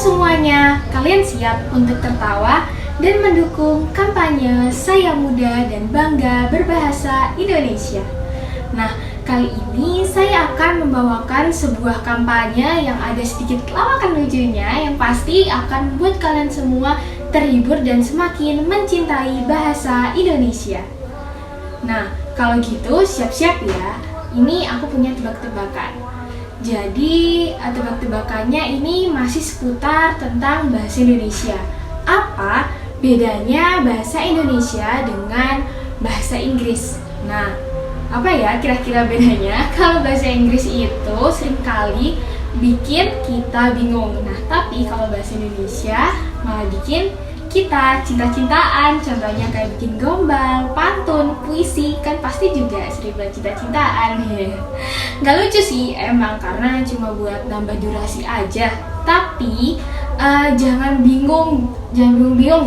semuanya, kalian siap untuk tertawa dan mendukung kampanye Saya Muda dan Bangga Berbahasa Indonesia? Nah, kali ini saya akan membawakan sebuah kampanye yang ada sedikit lawakan lucunya yang pasti akan membuat kalian semua terhibur dan semakin mencintai bahasa Indonesia. Nah, kalau gitu siap-siap ya. Ini aku punya tebak-tebakan. Jadi, tebak-tebakannya ini masih seputar tentang bahasa Indonesia. Apa bedanya bahasa Indonesia dengan bahasa Inggris? Nah, apa ya kira-kira bedanya? Kalau bahasa Inggris itu seringkali bikin kita bingung. Nah, tapi kalau bahasa Indonesia malah bikin kita cinta-cintaan. Contohnya kayak bikin gombal, pantun, puisi, kan pasti juga sering buat cinta-cintaan. Gak lucu sih emang, karena cuma buat nambah durasi aja. Tapi jangan bingung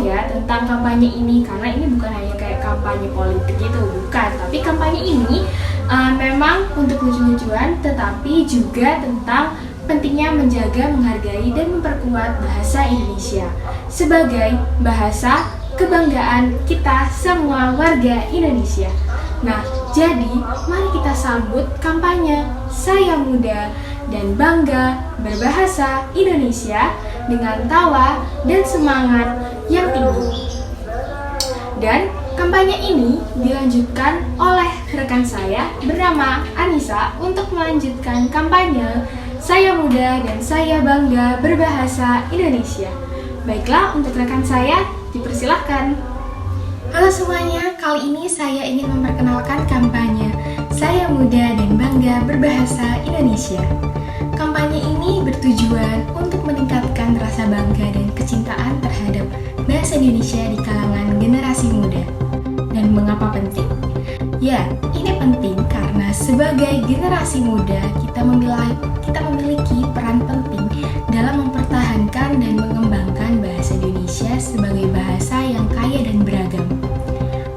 ya tentang kampanye ini, karena ini bukan hanya kayak kampanye politik gitu, bukan. Tapi kampanye ini memang untuk lucu-lucuan, tetapi juga tentang pentingnya menjaga, menghargai, dan memperkuat bahasa Indonesia sebagai bahasa kebanggaan kita semua warga Indonesia. Nah, jadi mari kita sambut kampanye Saya Muda dan Bangga Berbahasa Indonesia dengan tawa dan semangat yang tinggi. Dan kampanye ini dilanjutkan oleh rekan saya bernama Anissa untuk melanjutkan kampanye Saya Muda dan Saya Bangga Berbahasa Indonesia. Baiklah, untuk rekan saya, dipersilahkan. Halo semuanya, kali ini saya ingin memperkenalkan kampanye Saya Muda dan Bangga Berbahasa Indonesia. Kampanye ini bertujuan untuk meningkatkan rasa bangga dan kecintaan terhadap bahasa Indonesia di kalangan generasi muda. Dan mengapa penting? Ya, ini penting karena sebagai generasi muda kita memiliki peran penting dalam mempertahankan dan mengembangkan bahasa Indonesia sebagai bahasa yang kaya dan beragam.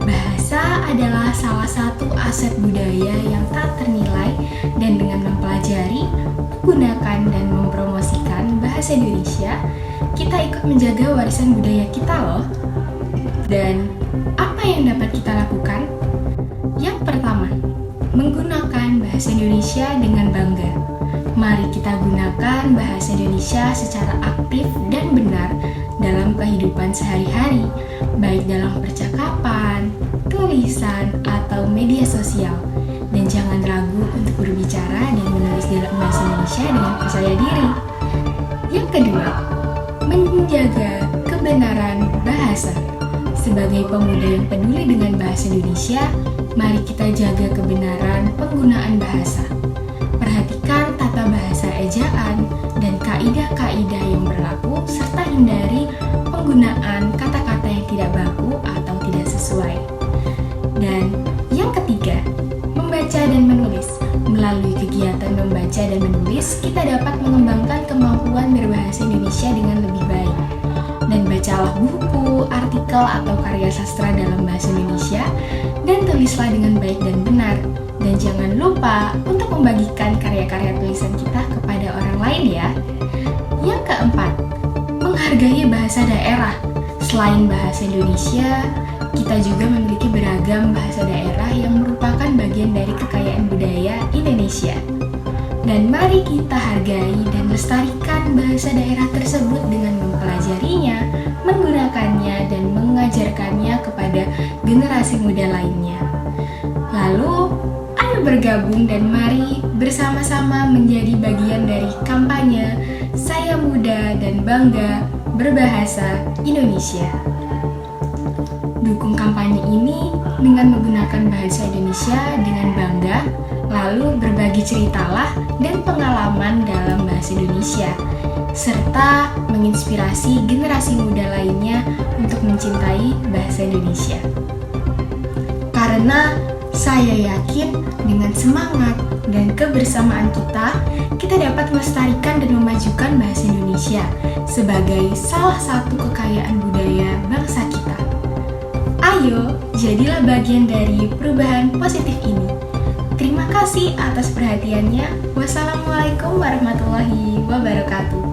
Bahasa adalah salah satu aset budaya yang tak ternilai, dan dengan mempelajari, menggunakan, dan mempromosikan bahasa Indonesia, kita ikut menjaga warisan budaya kita loh. Dan apa yang dapat kita lakukan? Yang pertama, menggunakan bahasa Indonesia dengan bangga. Mari kita gunakan bahasa Indonesia secara aktif dan benar dalam kehidupan sehari-hari, baik dalam percakapan, tulisan, atau media sosial. Dan jangan ragu untuk berbicara dan menulis dalam bahasa Indonesia dengan percaya diri. Yang kedua, menjaga kebenaran bahasa. Sebagai pemuda yang peduli dengan bahasa Indonesia, mari kita jaga kebenaran penggunaan bahasa. Perhatikan tata bahasa ejaan dan kaidah-kaidah yang berlaku, serta hindari penggunaan kata-kata yang tidak baku atau tidak sesuai. Dan yang ketiga, membaca dan menulis. Melalui kegiatan membaca dan menulis, kita dapat mengembangkan kemampuan berbahasa Indonesia dengan lebih baik. Dan bacalah buku, artikel, atau karya sastra dalam bahasa Indonesia, dan tulislah dengan baik dan benar. Dan jangan lupa untuk membagikan karya-karya tulisan kita kepada orang lain ya. Yang keempat, menghargai bahasa daerah. Selain bahasa Indonesia, kita juga memiliki beragam bahasa daerah yang merupakan bagian dari kekayaan budaya Indonesia. Dan mari kita hargai dan lestarikan bahasa daerah tersebut dengan mempelajarinya, menggunakannya, dan mengajarkannya kepada generasi muda lainnya. Lalu, ayo bergabung dan mari bersama-sama menjadi bagian dari kampanye Saya Muda dan Bangga Berbahasa Indonesia. Dukung kampanye ini dengan menggunakan bahasa Indonesia dengan bangga, lalu berbagi ceritalah dan pengalaman dalam bahasa Indonesia, serta menginspirasi generasi muda lainnya untuk mencintai bahasa Indonesia. Karena saya yakin dengan semangat dan kebersamaan kita dapat melestarikan dan memajukan bahasa Indonesia sebagai salah satu kekayaan budaya bangsa kita. Ayo, jadilah bagian dari perubahan positif ini. Terima kasih atas perhatiannya. Wassalamualaikum warahmatullahi wabarakatuh.